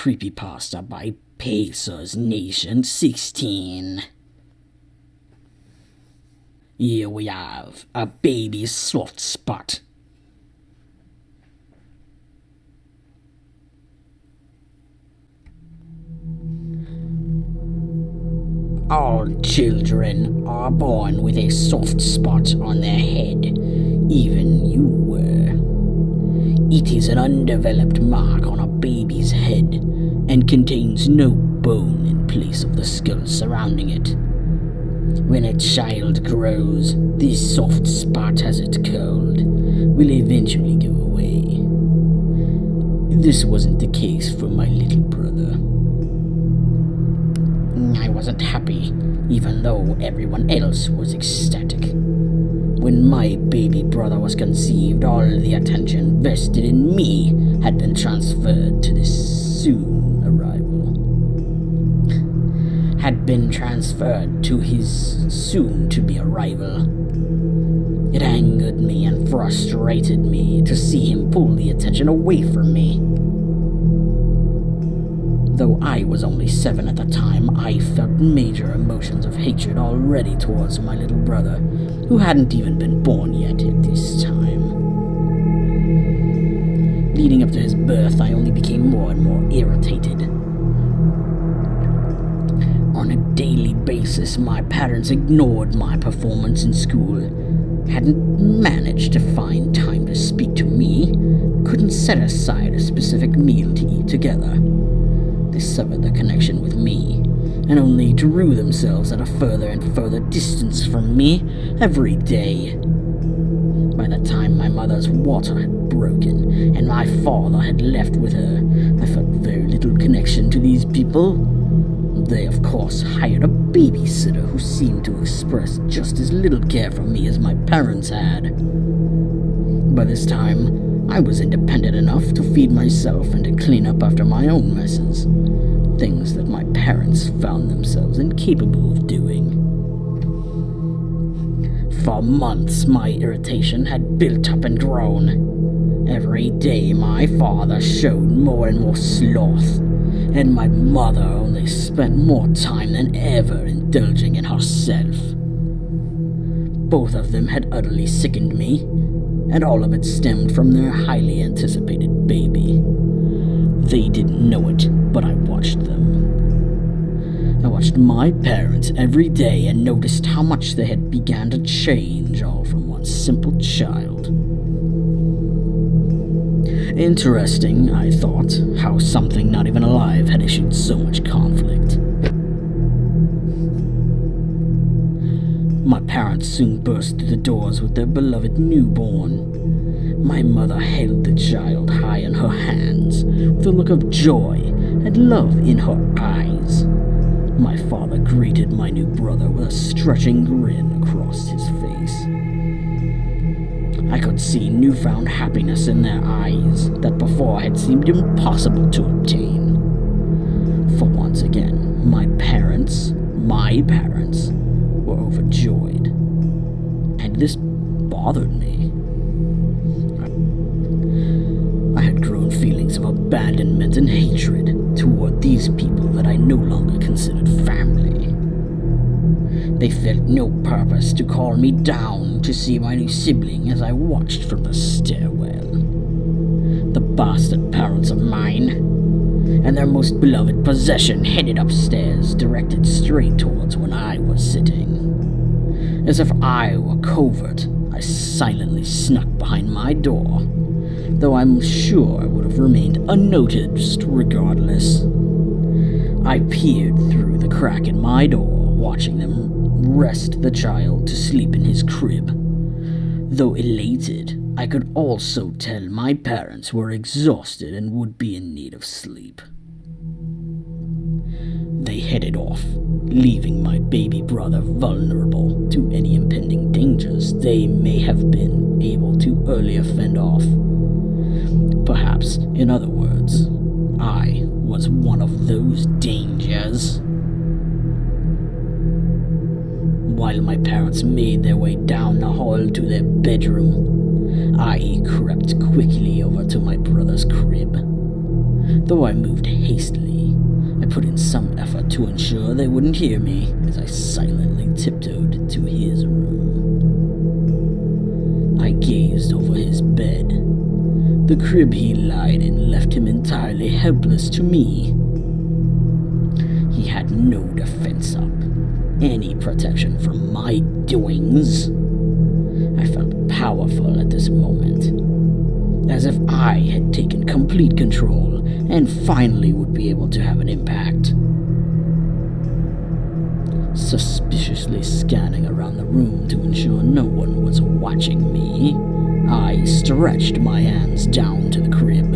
Creepypasta by Pesos Nation 16. Here we have a baby's soft spot. All children are born with a soft spot on their head. Even you were. It is an undeveloped mark on a baby's head and contains no bone in place of the skull surrounding it. When a child grows, this soft spot, as it's called, will eventually go away. This wasn't the case for my little brother. I wasn't happy, even though everyone else was ecstatic. When my baby brother was conceived, all the attention vested in me had been transferred to this soon arrival. Had been transferred to his soon-to-be arrival. It angered me and frustrated me to see him pull the attention away from me. Though I was only 7 at the time, I felt major emotions of hatred already towards my little brother, who hadn't even been born yet at this time. Leading up to his birth, I only became more and more irritated. On a daily basis, my parents ignored my performance in school, hadn't managed to find time to speak to me, couldn't set aside a specific meal to eat together. They severed the connection with me, and only drew themselves at a further and further distance from me every day. By the time my mother's water had broken, and my father had left with her, I felt very little connection to these people. They, of course, hired a babysitter who seemed to express just as little care for me as my parents had. By this time, I was independent enough to feed myself and to clean up after my own messes, things that my parents found themselves incapable of doing. For months, my irritation had built up and grown. Every day, my father showed more and more sloth, and my mother only spent more time than ever indulging in herself. Both of them had utterly sickened me, and all of it stemmed from their highly anticipated baby. They didn't know it, but I watched them. I watched my parents every day and noticed how much they had begun to change, all from one simple child. Interesting, I thought, how something not even alive had issued so much conflict. My parents soon burst through the doors with their beloved newborn. My mother held the child high in her hands, with a look of joy and love in her eyes. My father greeted my new brother with a stretching grin across his face. I could see newfound happiness in their eyes that before had seemed impossible to obtain. For once again, my parents, were overjoyed, and this bothered me. I had grown feelings of abandonment and hatred toward these people that I no longer considered family. They felt no purpose to call me down to see my new sibling as I watched from the stairwell. The bastard parents of mine and their most beloved possession headed upstairs, directed straight towards when I was sitting. As if I were covert, I silently snuck behind my door, though I'm sure I would have remained unnoticed regardless. I peered through the crack in my door, watching them rest the child to sleep in his crib. Though elated, I could also tell my parents were exhausted and would be in need of sleep. They headed off, leaving my baby brother vulnerable to any impending dangers they may have been able to earlier fend off. Perhaps, in other words, I was one of those dangers. While my parents made their way down the hall to their bedroom, I crept quickly over to my brother's crib. Though I moved hastily, I put in some effort to ensure they wouldn't hear me as I silently tiptoed to his room. I gazed over his bed. The crib he lied in left him entirely helpless to me. He had no defense up, any protection from my doings. I felt powerful at this moment, as if I had taken complete control and finally would be able to have an impact. Suspiciously scanning around the room to ensure no one was watching me, I stretched my hands down to the crib.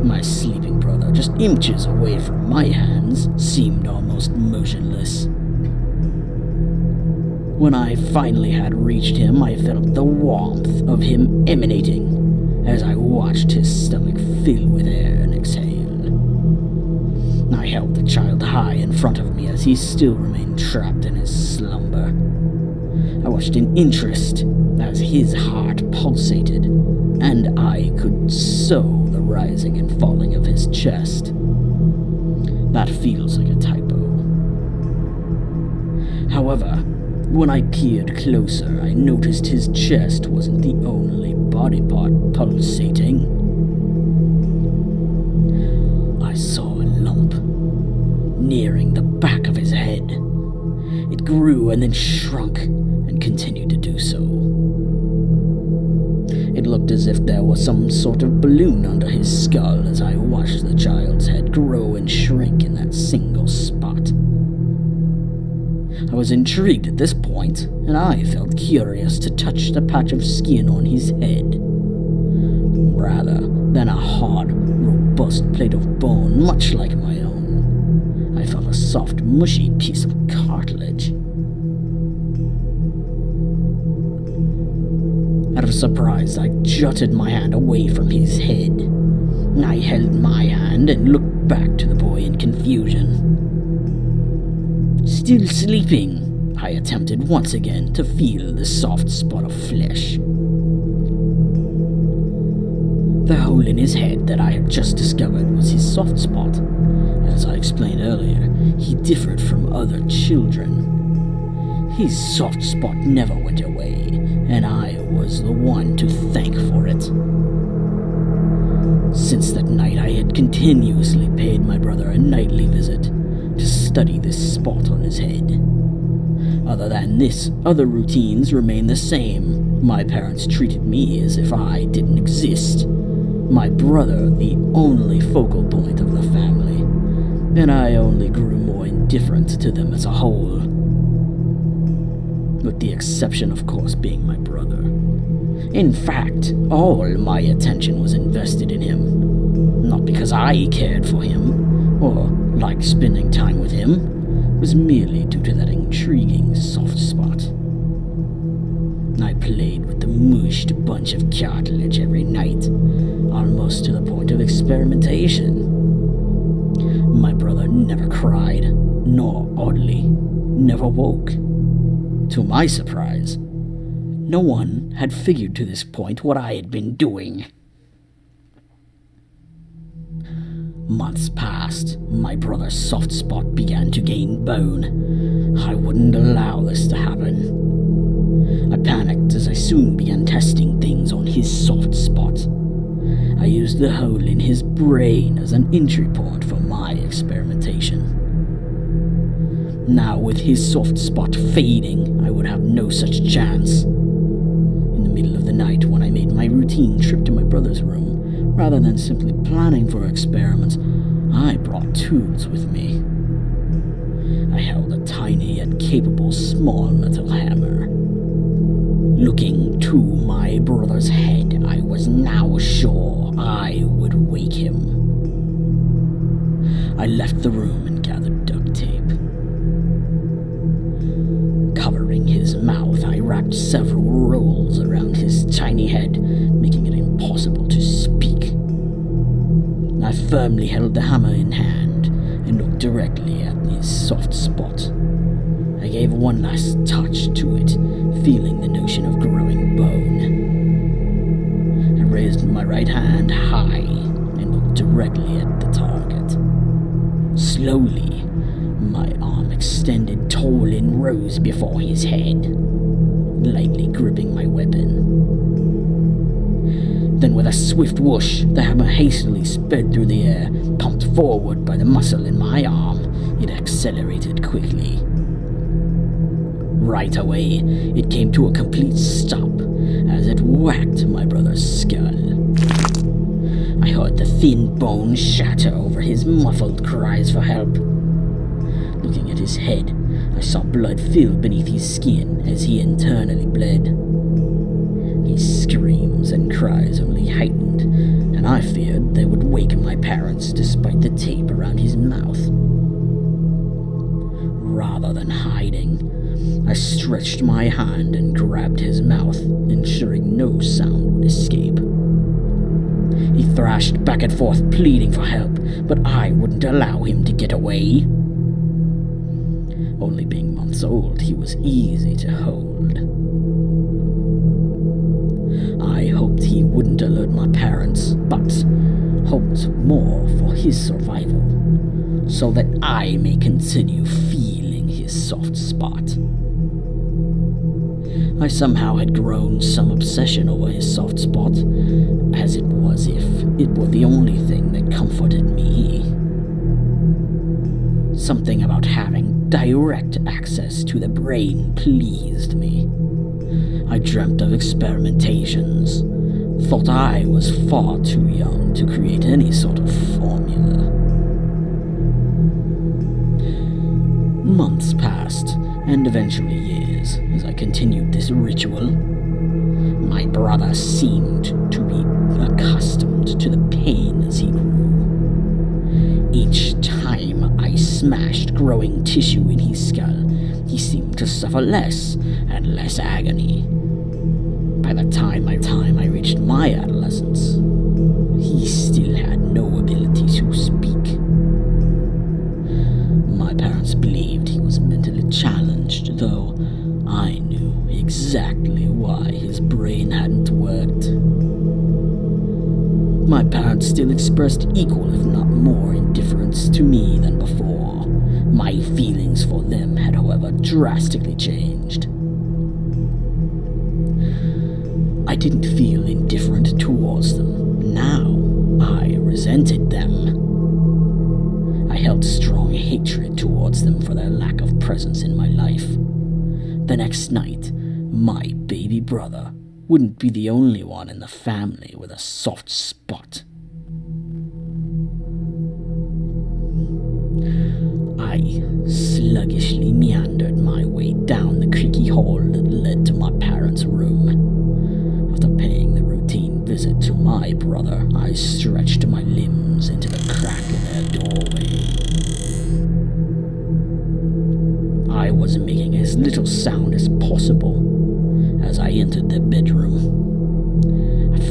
My sleeping brother, just inches away from my hands, seemed almost motionless. When I finally had reached him, I felt the warmth of him emanating as I watched his stomach fill with air and exhale. I held the child high in front of me as he still remained trapped in his slumber. I watched in interest as his heart pulsated, and I could sew the rising and falling of his chest. That feels like a typo. However, when I peered closer, I noticed his chest wasn't the only body part pulsating. I saw a lump nearing the back of his head. It grew and then shrunk and continued to do so. It looked as if there was some sort of balloon under his skull as I watched the child's head grow and shrink in that single spot. I was intrigued at this point, and I felt curious to touch the patch of skin on his head. Rather than a hard, robust plate of bone much like my own, I felt a soft, mushy piece of cartilage. Out of surprise, I jutted my hand away from his head. I held my hand and looked back to the boy in confusion. Still sleeping, I attempted once again to feel the soft spot of flesh. The hole in his head that I had just discovered was his soft spot. As I explained earlier, he differed from other children. His soft spot never went away, and I was the one to thank for it. Since that night, I had continuously paid my brother a nightly visit to study this spot on his head. Other than this, other routines remained the same. My parents treated me as if I didn't exist. My brother, the only focal point of the family, and I only grew more indifferent to them as a whole. With the exception, of course, being my brother. In fact, all my attention was invested in him. Not because I cared for him, or liked spending time with him. It was merely due to that intriguing soft spot. I played with the mushed bunch of cartilage every night, almost to the point of experimentation. My brother never cried, nor, oddly, never woke. To my surprise, no one had figured to this point what I had been doing. Months passed. My brother's soft spot began to gain bone. I wouldn't allow this to happen. I panicked as I soon began testing things on his soft spot. I used the hole in his brain as an entry point for my experimentation. Now, with his soft spot fading, I would have no such chance. In the middle of the night, when I made my routine trip to my brother's room, rather than simply planning for experiments, I brought tools with me. I held a tiny yet capable small metal hammer. Looking to my brother's head, I was now sure I would wake him. I left the room and gathered duct tape. Covering his mouth, I wrapped several rolls around his tiny head, making it impossible to speak. I firmly held the hammer in hand and looked directly at his soft spot. I gave one last touch to it, feeling the notion of growing bone. I raised my right hand high and looked aimed directly at the target. Slowly, my arm extended tall and rose before his head, lightly gripping my weapon. Then with a swift whoosh, the hammer hastily sped through the air, pumped forward by the muscle in my arm. It accelerated quickly. Right away, it came to a complete stop as it whacked my brother's skull. I heard the thin bone shatter over his muffled cries for help. Looking at his head, I saw blood fill beneath his skin as he internally bled. His screams and cries only heightened, and I feared they would wake my parents despite the tape around his mouth. Rather than hiding, I stretched my hand and grabbed his mouth, ensuring no sound would escape. He thrashed back and forth, pleading for help, but I wouldn't allow him to get away. Only being months old, he was easy to hold. I hoped he wouldn't alert my parents, but hoped more for his survival, so that I may continue feeling his soft spot. I somehow had grown some obsession over his soft spot, as it was if it were the only thing that comforted me. Something about having direct access to the brain pleased me. I dreamt of experimentations, thought I was far too young to create any sort of formula. Months passed, and eventually years, as I continued this ritual. My brother seemed to be accustomed to the pain as he grew. Each time I smashed growing tissue in his skull, he seemed to suffer less and less agony. By the time I reached my adolescence, he still had no ability to speak. My parents believed he was mentally challenged, though I knew exactly why his brain hadn't worked. My parents still expressed equal, if not more, indifference to me than before. My feelings for them had, however, drastically changed. I didn't feel indifferent towards them. Now, I resented them. I held strong hatred towards them for their lack of presence in my life. The next night, my baby brother wouldn't be the only one in the family with a soft spot. I sluggishly meandered my way down the creaky hall that led to my parents' room. After paying the routine visit to my brother, I stretched my limbs into the crack in their doorway. I was making as little sound as possible as I entered their bedroom.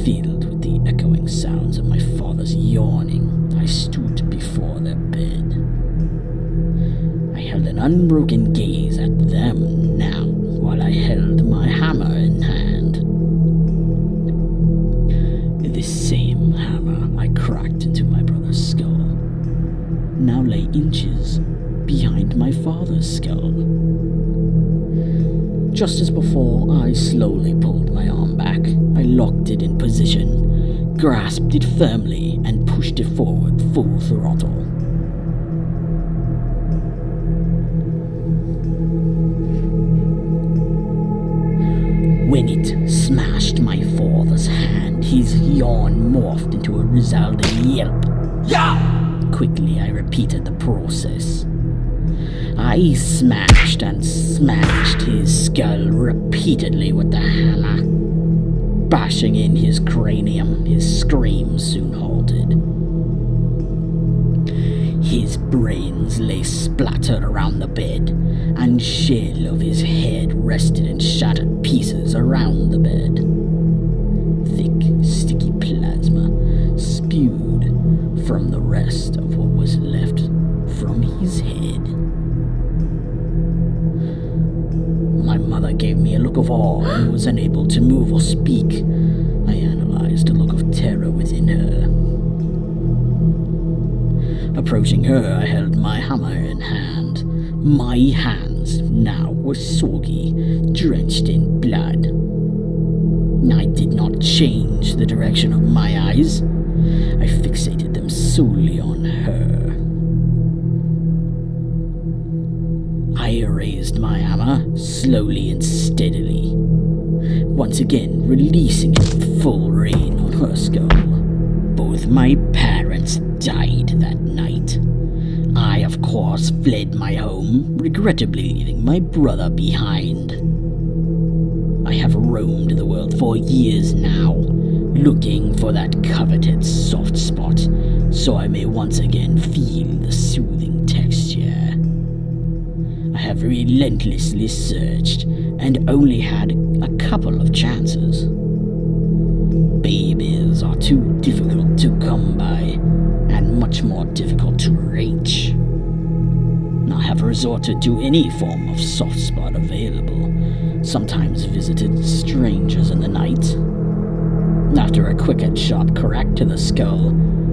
Filled with the echoing sounds of my father's yawning, I stood before their bed. I held an unbroken gaze at them now, while I held my hammer in hand. This same hammer I cracked into my brother's skull now lay inches behind my father's skull. Just as before, I slowly pulled my arm back. I locked it in position, grasped it firmly, and pushed it forward full throttle. When it smashed my father's hand, his yawn morphed into a resounding yelp. Yeah! Quickly, I repeated the process. I smashed and smashed his skull repeatedly with the hammer. Bashing in his cranium, his screams soon halted. His brains lay splattered around the bed, and shell of his head rested in shattered pieces around the bed. Thick, sticky plasma spewed from the rest of what was left from his head. My mother gave me a look of awe and was unable to move or speak. I analyzed a look of terror within her. Approaching her, I held my hammer in hand. My hands now were soggy, drenched in blood. I did not change the direction of my eyes. I fixated them solely on her. I raised my hammer, slowly and steadily, once again releasing it with full rain on her skull. Both my parents died that night. I, of course, fled my home, regrettably leaving my brother behind. I have roamed the world for years now, looking for that coveted soft spot, so I may once again feel the soothing texture. I have relentlessly searched, and only had a couple of chances. Babies are too difficult to come by, and much more difficult to reach. I have resorted to any form of soft spot available, sometimes visited strangers in the night. After a quick and sharp crack to the skull,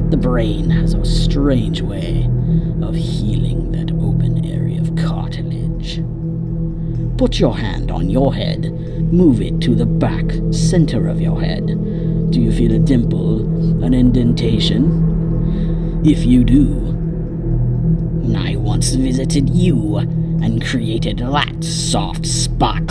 the brain has a strange way of healing that open area of cartilage. Put your hand on your head, move it to the back center of your head. Do you feel a dimple, an indentation? If you do, I once visited you and created that soft spot.